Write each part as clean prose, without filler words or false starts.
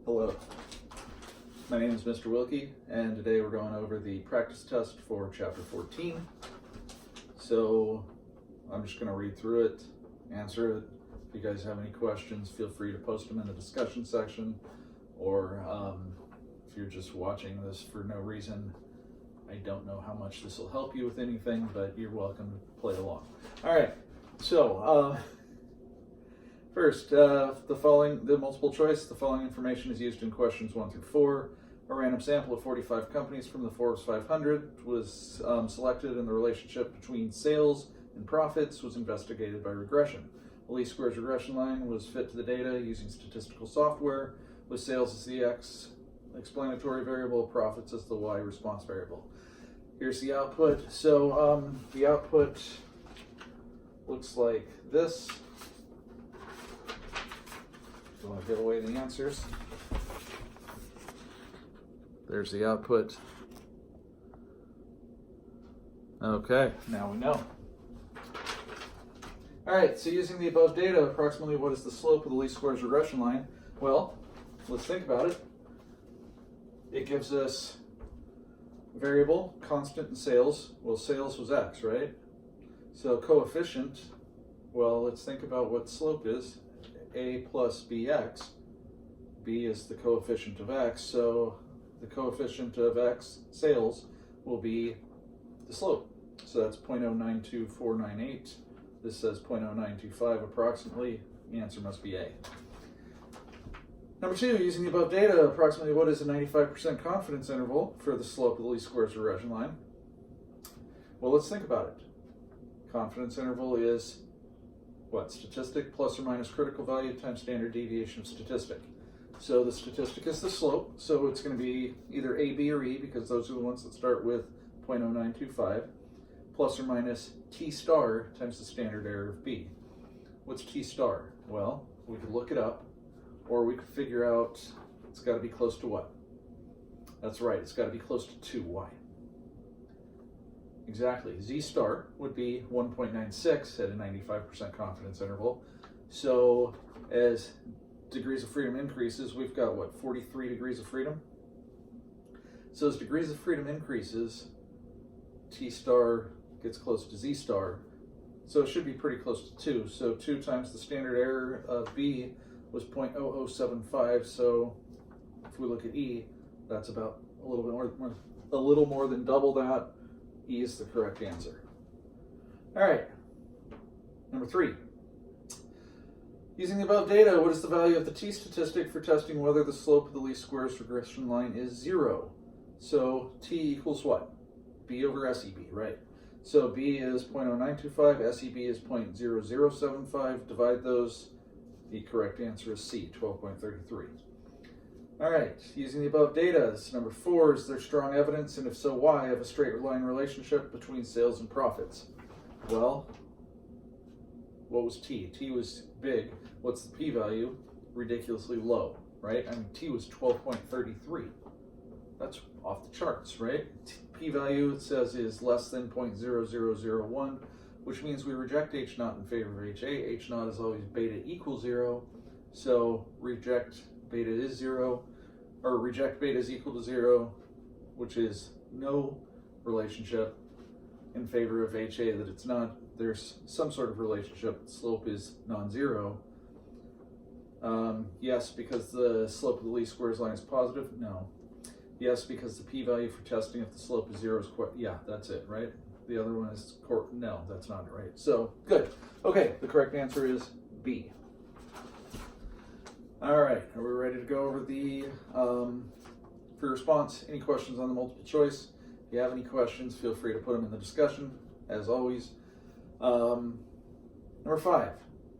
Hello, my name is Mr. Wilke, and today we're going over the practice test for Chapter 14. So I'm just going to read through it, answer it. If you guys have any questions, feel free to post them in the discussion section, or if you're just watching this for no reason, I don't know how much this will help you with anything, but you're welcome to play along. All right, so first, the multiple choice, the following information is used in questions 1 through 4. A random sample of 45 companies from the Forbes 500 was selected, and the relationship between sales and profits was investigated by regression. The least squares regression line was fit to the data using statistical software, with sales as the X explanatory variable, profits as the Y response variable. Here's the output. So the output looks like this. I want to give away the answers. There's the output. Okay, now we know. All right, so using the above data, approximately what is the slope of the least squares regression line? Well, let's think about it. It gives us variable, constant in sales. Well, sales was X, right? So coefficient, well, let's think about what slope is. A plus bx. B is the coefficient of X, so the coefficient of X, sales, will be the slope. So that's 0.092498. This says 0.0925 approximately. The answer must be A. Number 2, using the above data, approximately what is a 95% confidence interval for the slope of the least squares regression line? Well, let's think about it. Confidence interval is what? Statistic plus or minus critical value times standard deviation of statistic. So the statistic is the slope, so it's going to be either A, B, or E, because those are the ones that start with 0.0925, plus or minus T star times the standard error of B. What's T star? Well, we could look it up, or we could figure out it's got to be close to what? That's right, it's got to be close to 2. Why? Exactly. Z star would be 1.96 at a 95% confidence interval. So as degrees of freedom increases, we've got what, 43 degrees of freedom? So as degrees of freedom increases, T star gets close to Z star. So it should be pretty close to 2. So 2 times the standard error of B was 0.0075. So if we look at E, that's about a little more than double that. E is the correct answer. All right, number 3. Using the above data, what is the value of the T statistic for testing whether the slope of the least squares regression line is 0? So T equals what? B over SEB, right? So B is 0.0925, SEB is 0.0075. Divide those, the correct answer is C, 12.33. All right, using the above data, this number 4, is there strong evidence, and if so, why, of a straight line relationship between sales and profits? Well, what was T? T was big. What's the p-value? Ridiculously low, right? I mean, T was 12.33. That's off the charts, right? P-value, it says, is less than 0.0001, which means we reject H naught in favor of HA. H naught is always beta equals 0, so reject beta is 0, or reject beta is equal to 0, which is no relationship, in favor of HA, that it's not, there's some sort of relationship, the slope is non-zero. Yes, because the slope of the least squares line is positive? No. Yes, because the p-value for testing if the slope is 0 is yeah, that's it, right? The other one is, no, that's not it, right? So, good. Okay, the correct answer is B. All right, are we ready to go over the, for response, any questions on the multiple choice? If you have any questions, feel free to put them in the discussion, as always. Number 5,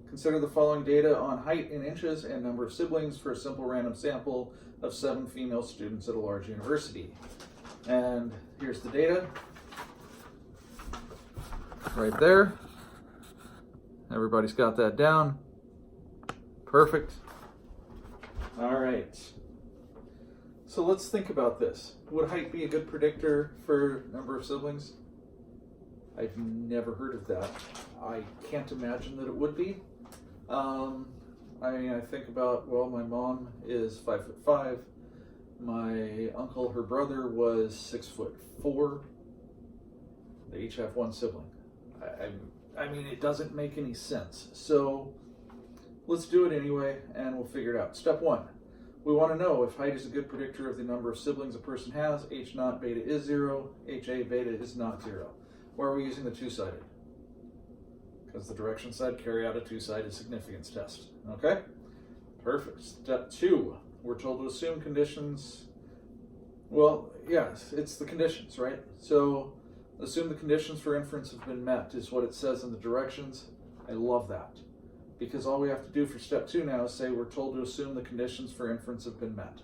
consider the following data on height in inches and number of siblings for a simple random sample of 7 female students at a large university. And here's the data. Right there. Everybody's got that down. Perfect. All right. So let's think about this. Would height be a good predictor for number of siblings? I've never heard of that. I can't imagine that it would be. I mean, I think about, well, my mom is 5'5". My uncle, her brother, was 6'4". They each have one sibling. I mean, it doesn't make any sense. So let's do it anyway, and we'll figure it out. Step 1. We want to know if height is a good predictor of the number of siblings a person has. H naught beta is 0. HA beta is not 0. Why are we using the two-sided? Because the direction side carry out a two-sided significance test. Okay? Perfect. Step 2. We're told to assume conditions. Well, yes, it's the conditions, right? So assume the conditions for inference have been met is what it says in the directions. I love that. Because all we have to do for step 2 now is say we're told to assume the conditions for inference have been met.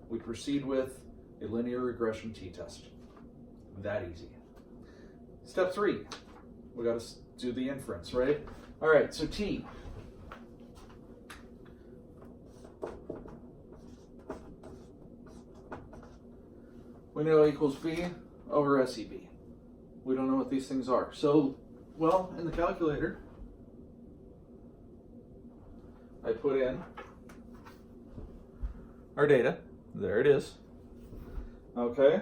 We proceed with a linear regression t-test. That easy. Step 3. We got to do the inference, right? All right, so t. We know equals b over SEB. We don't know what these things are. So, well, in the calculator, I put in our data. There it is. Okay.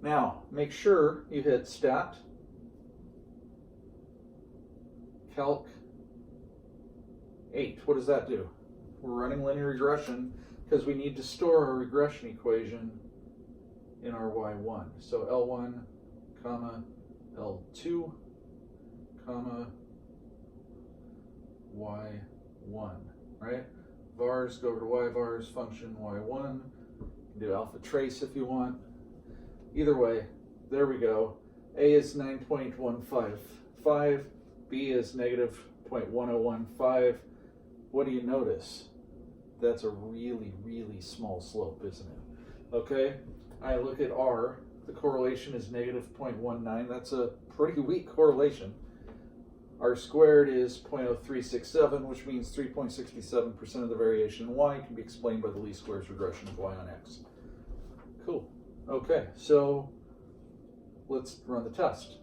Now, make sure you hit stat, calc 8. What does that do? We're running linear regression because we need to store our regression equation in our y1. So L1, comma, L2, comma, y1, right? Vars go over to y vars, function y1. You can do alpha trace if you want. Either way, there we go. A is 9.155, B is negative 0.1015. What do you notice? That's a really, really small slope, isn't it? Okay, I look at R, the correlation is negative 0.19. That's a pretty weak correlation. R squared is 0.0367, which means 3.67% of the variation in Y can be explained by the least squares regression of Y on X. Cool. Okay, so let's run the test.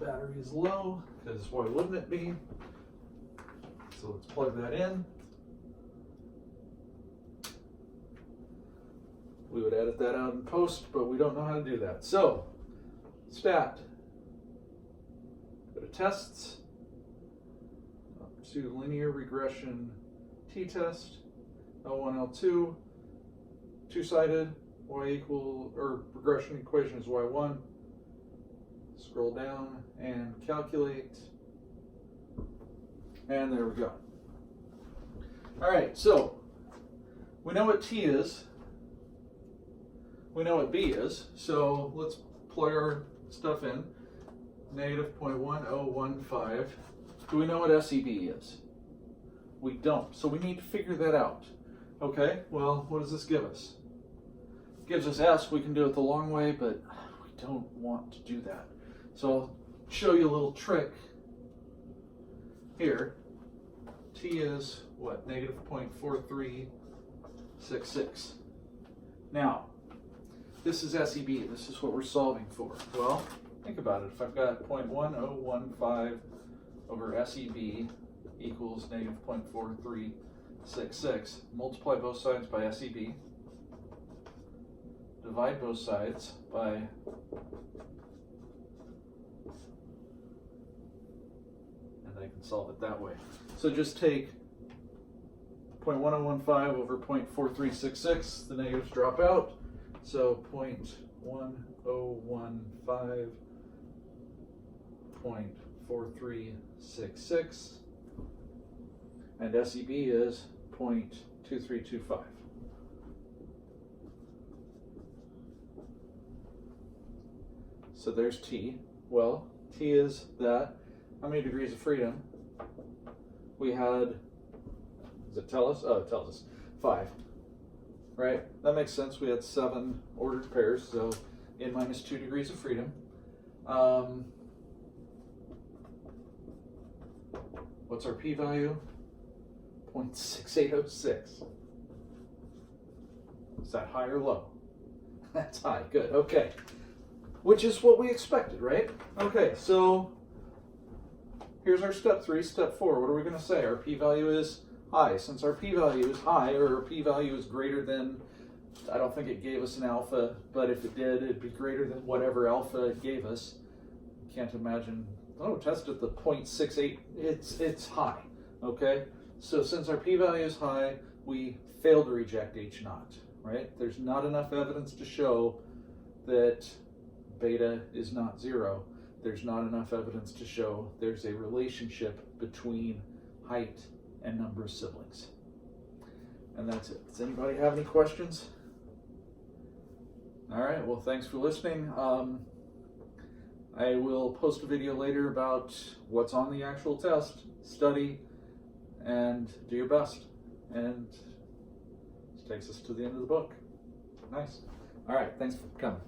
Battery is low, because why wouldn't it be? So let's plug that in. We would edit that out in post, but we don't know how to do that. So, stat. Go to tests, up to linear regression t-test, L1, L2, two-sided, y equal, or regression equation is y1. Scroll down and calculate. And there we go. All right, so we know what t is. We know what b is. So let's plug our stuff in. Negative 0.1015. Do we know what SEB is? We don't. So we need to figure that out. Okay, well, what does this give us? It gives us S. We can do it the long way, but we don't want to do that. So I'll show you a little trick here. T is what? Negative 0.4366. Now, this is SEB. This is what we're solving for. Well, think about it. If I've got 0.1015 over SEB equals negative 0.4366, multiply both sides by SEB, divide both sides by, and I can solve it that way. So just take 0.1015 over 0.4366, the negatives drop out, so 0.1015, 0.4366, and SEB is 0.2325. So there's T. Well, T is that. How many degrees of freedom? We had, does it tell us? Oh, it tells us 5. Right? That makes sense. We had 7 ordered pairs, so n minus 2 degrees of freedom. What's our p-value? 0.6806. Is that high or low? That's high. Good. Okay. Which is what we expected, right? Okay, so here's our step 3, step 4. What are we going to say? Our p-value is high. Since our p-value is high, or our p-value is greater than, I don't think it gave us an alpha, but if it did, it'd be greater than whatever alpha it gave us. Can't imagine. Oh, test at the 0.68. It's high. Okay? So since our p-value is high, we fail to reject H naught, right? There's not enough evidence to show that beta is not 0. There's not enough evidence to show there's a relationship between height and number of siblings. And that's it. Does anybody have any questions? All right, well, thanks for listening. I will post a video later about what's on the actual test. Study and do your best. And this takes us to the end of the book. Nice. All right, thanks for coming.